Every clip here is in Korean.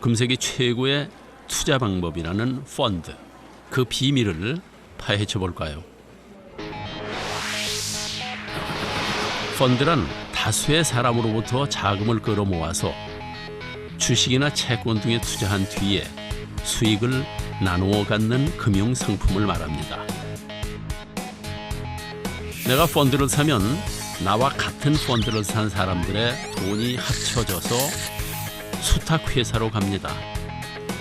금세기 최고의 투자 방법이라는 펀드, 그 비밀을 파헤쳐 볼까요? 펀드란 다수의 사람으로부터 자금을 끌어모아서 주식이나 채권 등에 투자한 뒤에 수익을 나누어 갖는 금융 상품을 말합니다. 내가 펀드를 사면 나와 같은 펀드를 산 사람들의 돈이 합쳐져서 수탁회사로 갑니다.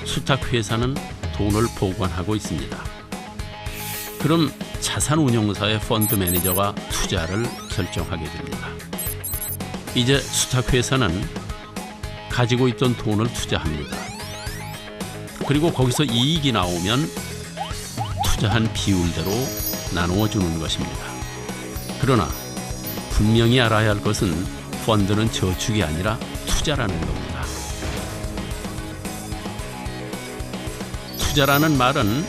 수탁회사는 돈을 보관하고 있습니다. 그럼 자산운용사의 펀드 매니저가 투자를 결정하게 됩니다. 이제 수탁회사는 가지고 있던 돈을 투자합니다. 그리고 거기서 이익이 나오면 투자한 비율대로 나누어 주는 것입니다. 그러나 분명히 알아야 할 것은 펀드는 저축이 아니라 투자라는 겁니다. 투자라는 말은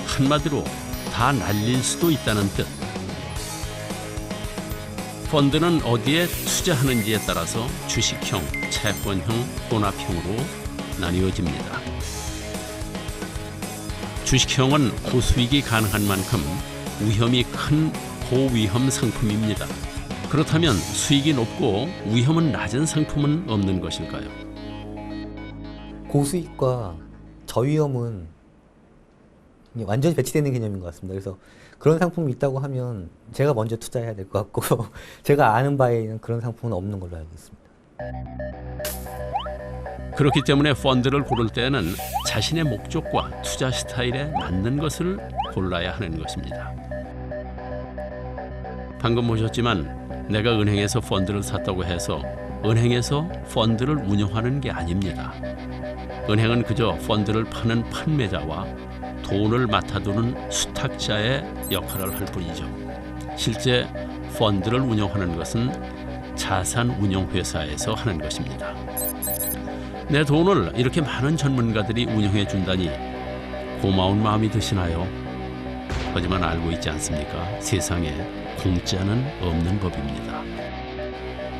한마디로 다 날릴 수도 있다는 뜻. 펀드는 어디에 투자하는지에 따라서 주식형, 채권형, 혼합형으로 나뉘어집니다. 주식형은 고수익이 가능한 만큼 위험이 큰 고위험 상품입니다. 그렇다면 수익이 높고 위험은 낮은 상품은 없는 것일까요? 고수익과 저위험은 완전히 배치되는 개념인 것 같습니다. 그래서 그런 상품이 있다고 하면 제가 먼저 투자해야 될 것 같고 제가 아는 바에는 그런 상품은 없는 걸로 알고 있습니다. 그렇기 때문에 펀드를 고를 때는 자신의 목적과 투자 스타일에 맞는 것을 골라야 하는 것입니다. 방금 보셨지만 내가 은행에서 펀드를 샀다고 해서 은행에서 펀드를 운영하는 게 아닙니다. 은행은 그저 펀드를 파는 판매자와 돈을 맡아두는 수탁자의 역할을 할 뿐이죠. 실제 펀드를 운영하는 것은 자산운용회사에서 하는 것입니다. 내 돈을 이렇게 많은 전문가들이 운영해 준다니 고마운 마음이 드시나요? 하지만 알고 있지 않습니까? 세상에 공짜는 없는 법입니다.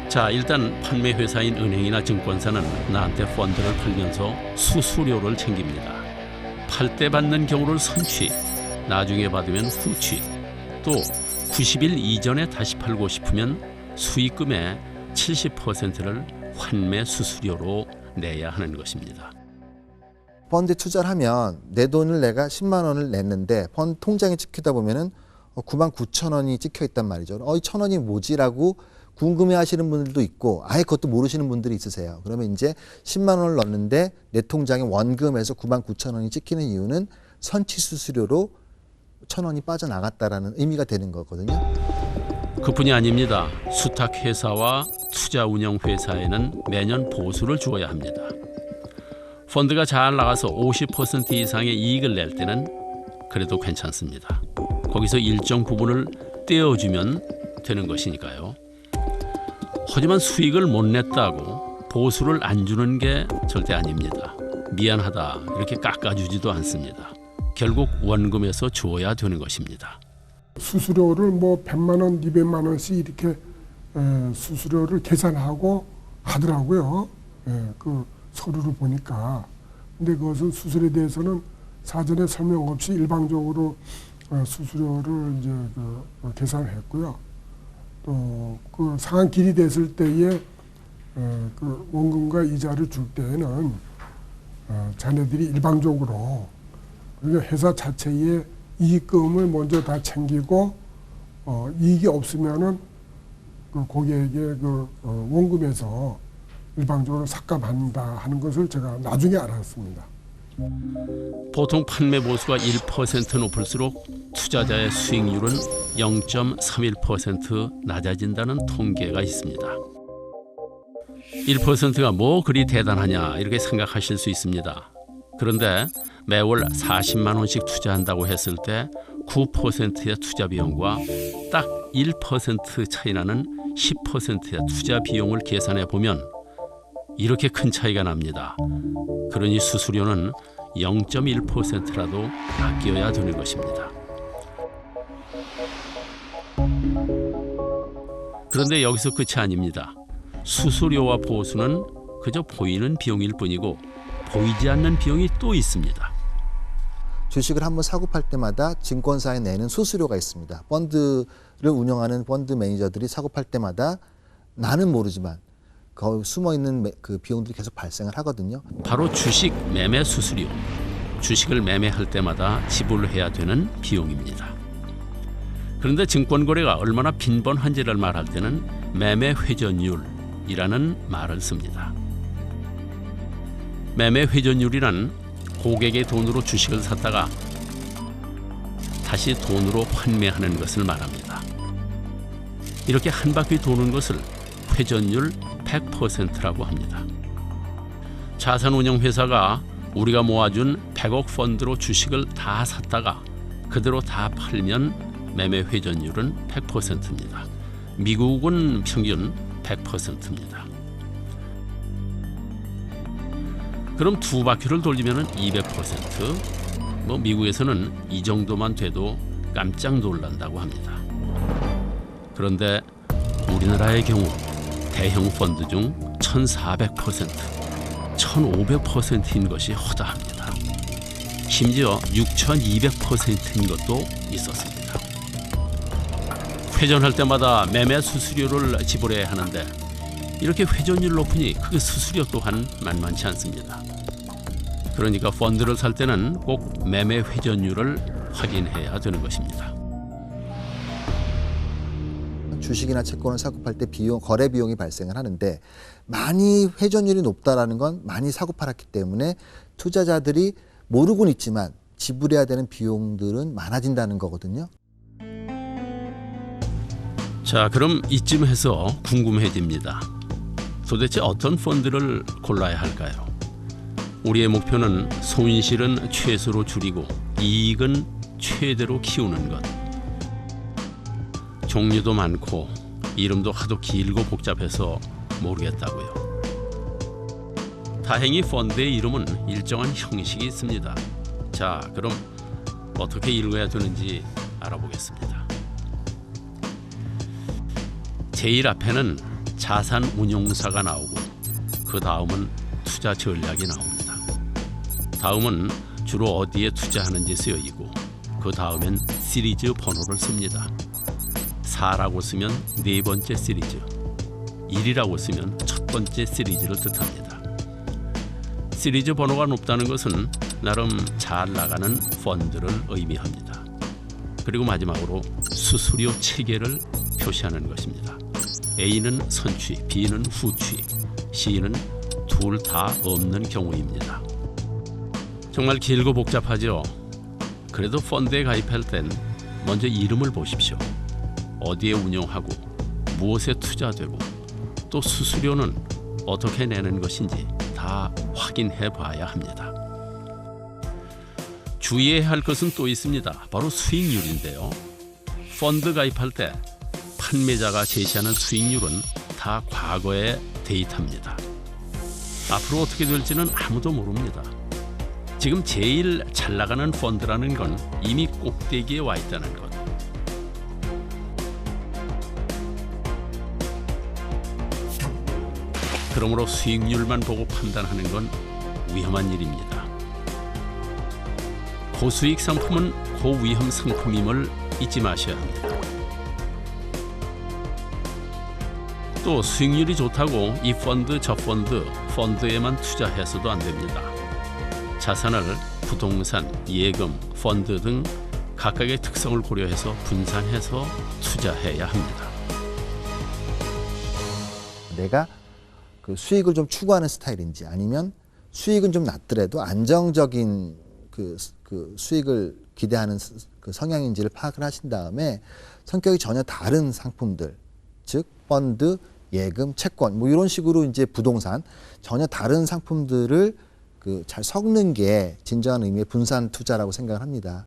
자, 일단 판매회사인 은행이나 증권사는 나한테 펀드를 팔면서 수수료를 챙깁니다. 팔 때 받는 경우를 선취, 나중에 받으면 후취, 또 90일 이전에 다시 팔고 싶으면 수익금의 70%를 환매 수수료로 내야 하는 것입니다. 펀드에 투자를 하면 내 돈을 내가 10만 원을 냈는데 펀드 통장에 찍히다 보면은 99,000원이 찍혀 있단 말이죠. 이 1,000원이 뭐지라고 궁금해하시는 분들도 있고 아예 그것도 모르시는 분들이 있으세요. 그러면 이제 10만 원을 넣었는데 내 통장에 원금에서 99,000원이 찍히는 이유는 선취 수수료로 1,000원이 빠져나갔다라는 의미가 되는 거거든요. 그뿐이 아닙니다. 수탁회사와 투자운용회사에는 매년 보수를 주어야 합니다. 펀드가 잘 나가서 50% 이상의 이익을 낼 때는 그래도 괜찮습니다. 거기서 일정 부분을 떼어주면 되는 것이니까요. 하지만 수익을 못 냈다고 보수를 안 주는 게 절대 아닙니다. 미안하다 이렇게 깎아주지도 않습니다. 결국 원금에서 줘야 되는 것입니다. 수수료를 100만 원, 200만 원씩 이렇게 수수료를 계산하고 하더라고요. 그 서류를 보니까. 근데 그것은 수수료에 대해서는 사전에 설명 없이 일방적으로 수수료를 이제 계산을 했고요. 또 그 상한 길이 됐을 때에 그 원금과 이자를 줄 때에는 자네들이 일방적으로 그러니까 회사 자체의 이익금을 먼저 다 챙기고 이익이 없으면은 그 고객에게 그 원금에서 일방적으로 삭감한다 하는 것을 제가 나중에 알았습니다. 보통 판매 보수가 1% 높을수록 투자자의 수익률은 0.31% 낮아진다는 통계가 있습니다. 1%가 뭐 그리 대단하냐 이렇게 생각하실 수 있습니다. 그런데 매월 40만 원씩 투자한다고 했을 때 9%의 투자 비용과 딱 1% 차이 나는 10%의 투자 비용을 계산해 보면 이렇게 큰 차이가 납니다. 그러니 수수료는 0.1%라도 아껴야 되는 것입니다. 그런데 여기서 끝이 아닙니다. 수수료와 보수는 그저 보이는 비용일 뿐이고 보이지 않는 비용이 또 있습니다. 주식을 한번 사고 팔 때마다 증권사에 내는 수수료가 있습니다. 펀드를 운영하는 펀드 매니저들이 사고 팔 때마다 나는 모르지만 거기 숨어 있는 그 비용들이 계속 발생을 하거든요. 바로 주식 매매 수수료. 주식을 매매할 때마다 지불해야 되는 비용입니다. 그런데 증권거래가 얼마나 빈번한지를 말할 때는 매매 회전율이라는 말을 씁니다. 매매 회전율이란 고객의 돈으로 주식을 샀다가 다시 돈으로 환매하는 것을 말합니다. 이렇게 한 바퀴 도는 것을 회전율 100%라고 합니다. 자산운용회사가 우리가 모아준 100억 펀드로 주식을 다 샀다가 그대로 다 팔면 매매 회전율은 100%입니다. 미국은 평균 100%입니다. 그럼 두 바퀴를 돌리면 200%, 미국에서는 이 정도만 돼도 깜짝 놀란다고 합니다. 그런데 우리나라의 경우 대형 펀드 중 1,400%, 1,500%인 것이 허다합니다. 심지어 6,200%인 것도 있었습니다. 회전할 때마다 매매 수수료를 지불해야 하는데 이렇게 회전율 높으니 그 수수료 또한 만만치 않습니다. 그러니까 펀드를 살 때는 꼭 매매 회전율을 확인해야 되는 것입니다. 주식이나 채권을 사고 팔 때 거래 비용이 발생을 하는데 많이 회전율이 높다라는 건 많이 사고 팔았기 때문에 투자자들이 모르고는 있지만 지불해야 되는 비용들은 많아진다는 거거든요. 자, 그럼 이쯤에서 궁금해집니다. 도대체 어떤 펀드를 골라야 할까요? 우리의 목표는 손실은 최소로 줄이고 이익은 최대로 키우는 것. 종류도 많고 이름도 하도 길고 복잡해서 모르겠다고요. 다행히 펀드의 이름은 일정한 형식이 있습니다. 자, 그럼 어떻게 읽어야 되는지 알아보겠습니다. 제일 앞에는 자산운용사가 나오고 그 다음은 투자 전략이 나옵니다. 다음은 주로 어디에 투자하는지 쓰여있고 그 다음엔 시리즈 번호를 씁니다. 4라고 쓰면 네 번째 시리즈, 1이라고 쓰면 첫 번째 시리즈를 뜻합니다. 시리즈 번호가 높다는 것은 나름 잘 나가는 펀드를 의미합니다. 그리고 마지막으로 수수료 체계를 표시하는 것입니다. A는 선취, B는 후취, C는 둘 다 없는 경우입니다. 정말 길고 복잡하죠. 그래도 펀드에 가입할 땐 먼저 이름을 보십시오. 어디에 운용하고 무엇에 투자되고 또 수수료는 어떻게 내는 것인지 다 확인해 봐야 합니다. 주의해야 할 것은 또 있습니다. 바로 수익률인데요. 펀드 가입할 때 판매자가 제시하는 수익률은 다 과거의 데이터입니다. 앞으로 어떻게 될지는 아무도 모릅니다. 지금 제일 잘 나가는 펀드라는 건 이미 꼭대기에 와 있다는 것. 그러므로 수익률만 보고 판단하는 건 위험한 일입니다. 고수익 상품은 고위험 상품임을 잊지 마셔야 합니다. 또 수익률이 좋다고 이 펀드 저 펀드에만 투자해서도 안 됩니다. 자산을 부동산, 예금, 펀드 등 각각의 특성을 고려해서 분산해서 투자해야 합니다. 내가 그 수익을 좀 추구하는 스타일인지 아니면 수익은 좀 낮더라도 안정적인 그 수익을 기대하는 그 성향인지를 파악을 하신 다음에 성격이 전혀 다른 상품들, 즉 펀드, 예금, 채권 뭐 이런 식으로 이제 부동산 전혀 다른 상품들을 잘 섞는 게 진정한 의미의 분산 투자라고 생각을 합니다.